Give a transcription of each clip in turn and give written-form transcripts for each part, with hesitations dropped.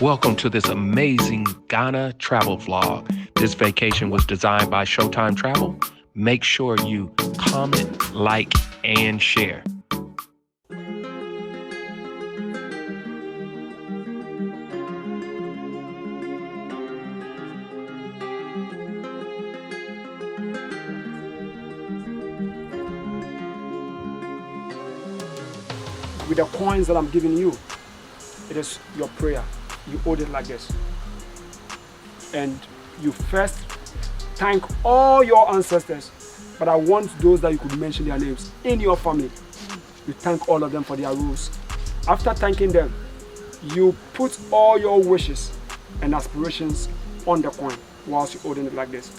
Welcome to this amazing Ghana travel vlog. This vacation was designed by Showtime Travel. Make sure you comment, like, and share. With the coins that I'm giving you, it is your prayer. You hold it like this. And you first thank all your ancestors, but I want those that you could mention their names in your family. You thank all of them for their rules. After thanking them, you put all your wishes and aspirations on the coin whilst you're holding it like this,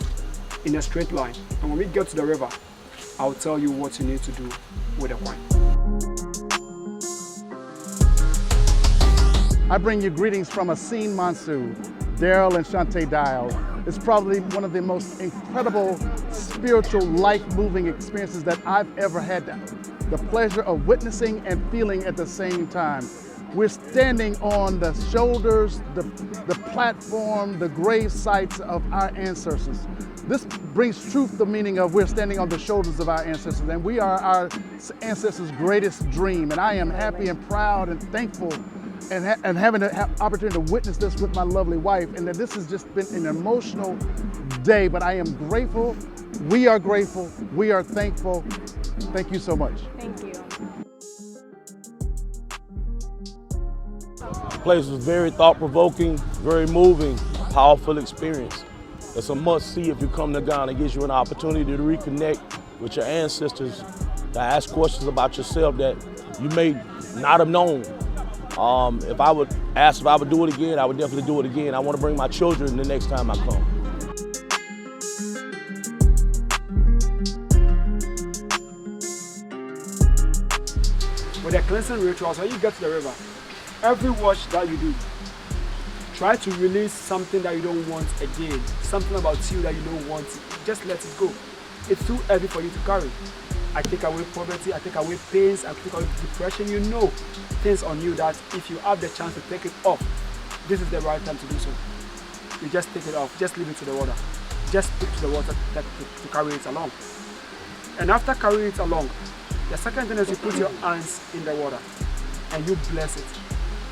in a straight line. And when we get to the river, I'll tell you what you need to do with the coin. I bring you greetings from Assin Mansoo, Daryl and Shantae Dial. It's probably one of the most incredible spiritual, life-moving experiences that I've ever had the pleasure of witnessing and feeling at the same time. We're standing on the shoulders, the platform, the grave sites of our ancestors. This brings truth the meaning of we're standing on the shoulders of our ancestors, and we are our ancestors' greatest dream. And I am happy and proud and thankful and having the opportunity to witness this with my lovely wife, and that this has just been an emotional day, but I am grateful, we are thankful. Thank you so much. Thank you. The place was very thought-provoking, very moving, powerful experience. It's a must-see if you come to Ghana. It gives you an opportunity to reconnect with your ancestors, to ask questions about yourself that you may not have known. If I would do it again, I would definitely do it again. I want to bring my children the next time I come. With the cleansing rituals, when you get to the river, every wash that you do, try to release something that you don't want again, something about you that you don't want. Just let it go. It's too heavy for you to carry. I take away poverty, I take away pains, I take away depression. You know things on you that if you have the chance to take it off, this is the right time to do so. You just take it off, just leave it to the water. Just speak to the water to carry it along. And after carrying it along, the second thing is you put your hands in the water and you bless it.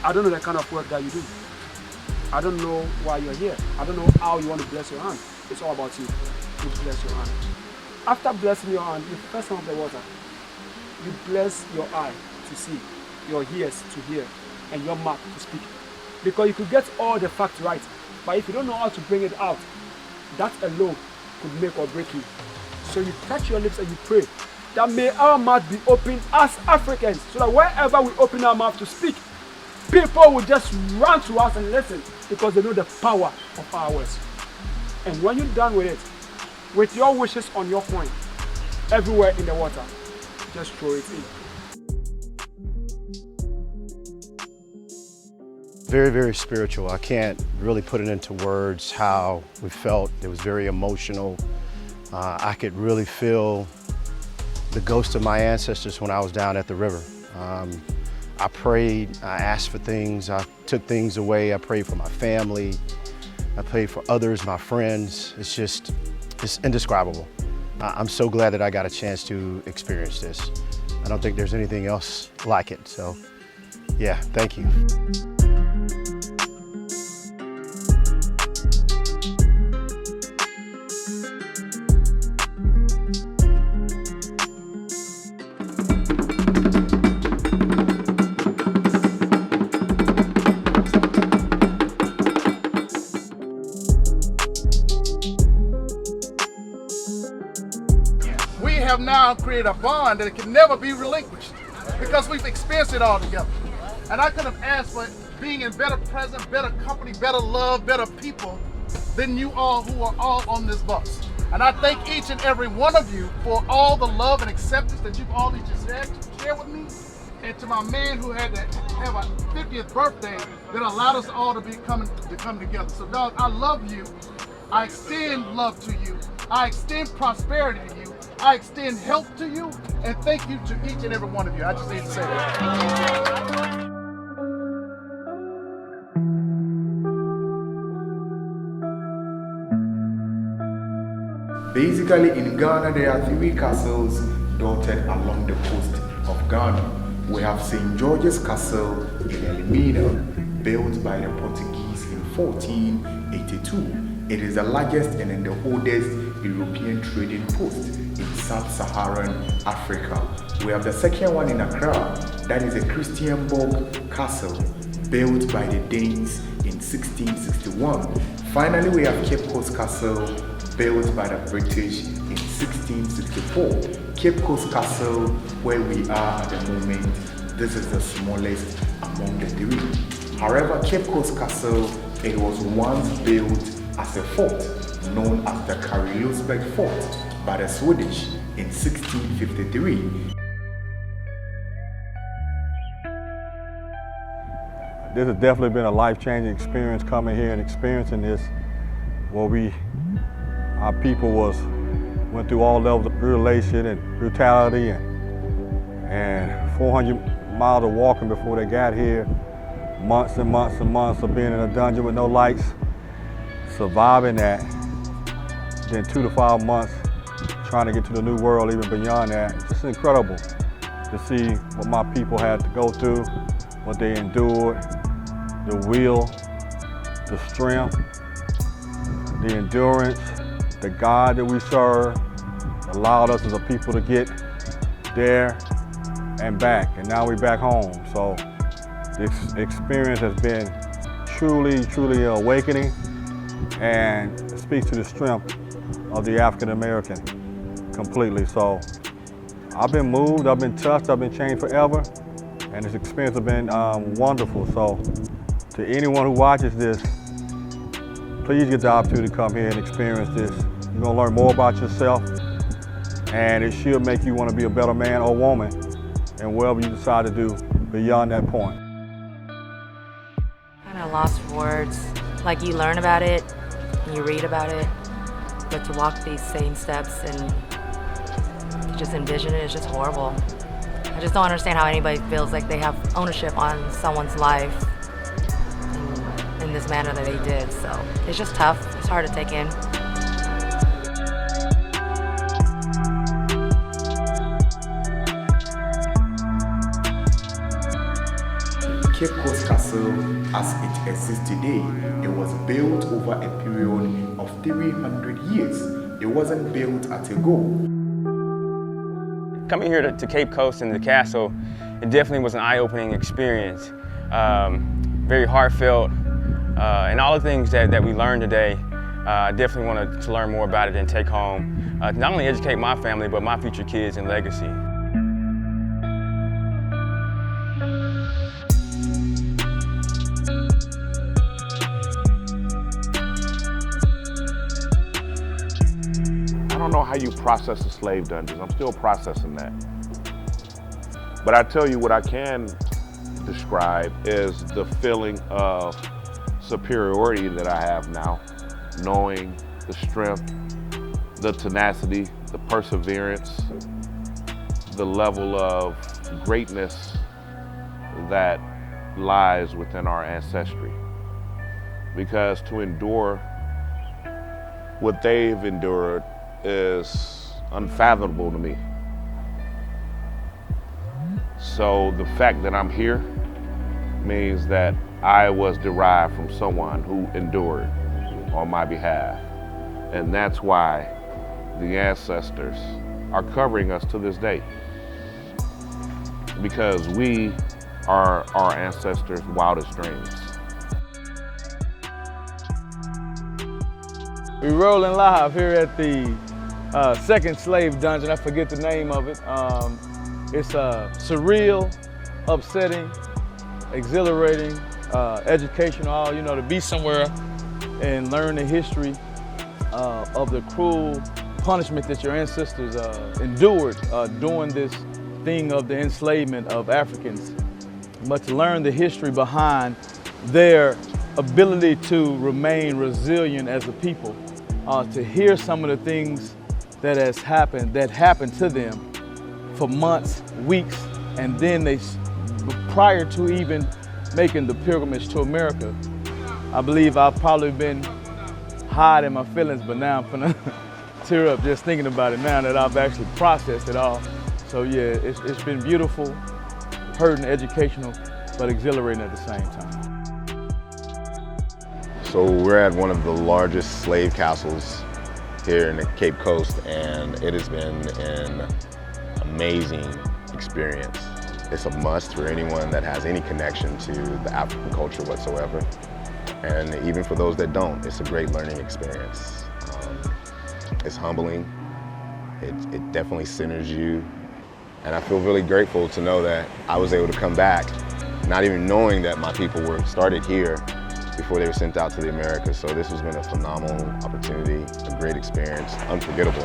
I don't know the kind of work that you do. I don't know why you're here. I don't know how you want to bless your hand. It's all about you. You bless your hand. After blessing your hand, you press on the water. You bless your eye to see, your ears to hear, and your mouth to speak. Because you could get all the facts right, but if you don't know how to bring it out, that alone could make or break you. So you touch your lips and you pray that may our mouth be open as Africans, so that wherever we open our mouth to speak, people will just run to us and listen because they know the power of our words. And when you're done with it, with your wishes on your coin, everywhere in the water, just throw it in. Very, very spiritual. I can't really put it into words how we felt. It was very emotional. I could really feel the ghost of my ancestors when I was down at the river. I prayed, I asked for things, I took things away, I prayed for my family, I prayed for others, my friends. It's indescribable. I'm so glad that I got a chance to experience this. I don't think there's anything else like it. So yeah, thank you. We have now created a bond that can never be relinquished because we've experienced it all together. And I could have asked for being in better presence, better company, better love, better people than you all who are all on this bus. And I thank each and every one of you for all the love and acceptance that you've all each share with me. And to my man who had to have a 50th birthday that allowed us all to come together. So dog, I love you. I extend love to you. I extend prosperity to you. I extend health to you. And thank you to each and every one of you. I just need to say that. Basically, in Ghana, there are 3 castles dotted along the coast of Ghana. We have St. George's Castle in Elmina, built by the Portuguese in 1482. It is the largest and the oldest European trading post in sub-Saharan Africa. We have the second one in Accra, that is a Christiansborg Castle, built by the Danes in 1661. Finally, we have Cape Coast Castle, built by the British in 1664. Cape Coast Castle, where we are at the moment, this is the smallest among the 3. However, Cape Coast Castle, it was once built as a fort known as the Karelosberg Fort by the Swedish in 1653. This has definitely been a life-changing experience coming here and experiencing this, where our people went through all levels of mutilation and brutality and 400 miles of walking before they got here, months and months and months of being in a dungeon with no lights, surviving that, then 2 to 5 months trying to get to the new world, even beyond that. It's just incredible to see what my people had to go through, what they endured, the will, the strength, the endurance, the God that we serve allowed us as a people to get there and back, and now we're back home. So this experience has been truly, truly awakening, and it speaks to the strength of the African American completely. So I've been moved, I've been touched, I've been changed forever, and this experience has been wonderful. So to anyone who watches this, please get the opportunity to come here and experience this. You're gonna learn more about yourself, and it should make you want to be a better man or woman, and whatever you decide to do beyond that point. Kind of lost for words. Like, you learn about it and you read about it, but to walk these same steps and to just envision it is just horrible. I just don't understand how anybody feels like they have ownership on someone's life in this manner that they did. So it's just tough. It's hard to take in. Cape Coast Castle, as it exists today, it was built over a period of 300 years. It wasn't built at a go. Coming here to Cape Coast and the castle, it definitely was an eye-opening experience. Very heartfelt, and all the things that we learned today, I definitely wanted to learn more about it and take home, to not only educate my family, but my future kids and legacy. I don't know how you process the slave dungeons. I'm still processing that. But I tell you what I can describe is the feeling of superiority that I have now, knowing the strength, the tenacity, the perseverance, the level of greatness that lies within our ancestry. Because to endure what they've endured is unfathomable to me. So the fact that I'm here means that I was derived from someone who endured on my behalf. And that's why the ancestors are covering us to this day. Because we are our ancestors' wildest dreams. We're rolling live here at the second slave dungeon. I forget the name of it. It's surreal, upsetting, exhilarating, educational, you know, to be somewhere and learn the history of the cruel punishment that your ancestors endured during this thing of the enslavement of Africans, but to learn the history behind their ability to remain resilient as a people, to hear some of the things that happened to them for months, weeks, and then prior to even making the pilgrimage to America. I believe I've probably been hiding my feelings, but now I'm gonna tear up just thinking about it now that I've actually processed it all. So yeah, it's been beautiful, hurting, educational, but exhilarating at the same time. So we're at one of the largest slave castles here in the Cape Coast, and it has been an amazing experience. It's a must for anyone that has any connection to the African culture whatsoever. And even for those that don't, it's a great learning experience. It's humbling. It definitely centers you. And I feel really grateful to know that I was able to come back, not even knowing that my people were started here before they were sent out to the Americas. So this has been a phenomenal opportunity, a great experience, unforgettable.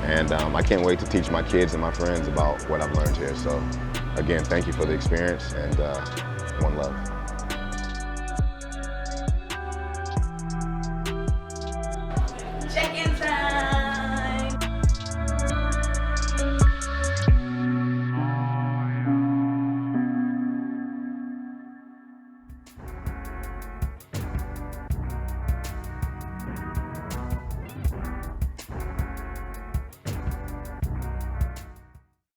And I can't wait to teach my kids and my friends about what I've learned here. So again, thank you for the experience, and one love.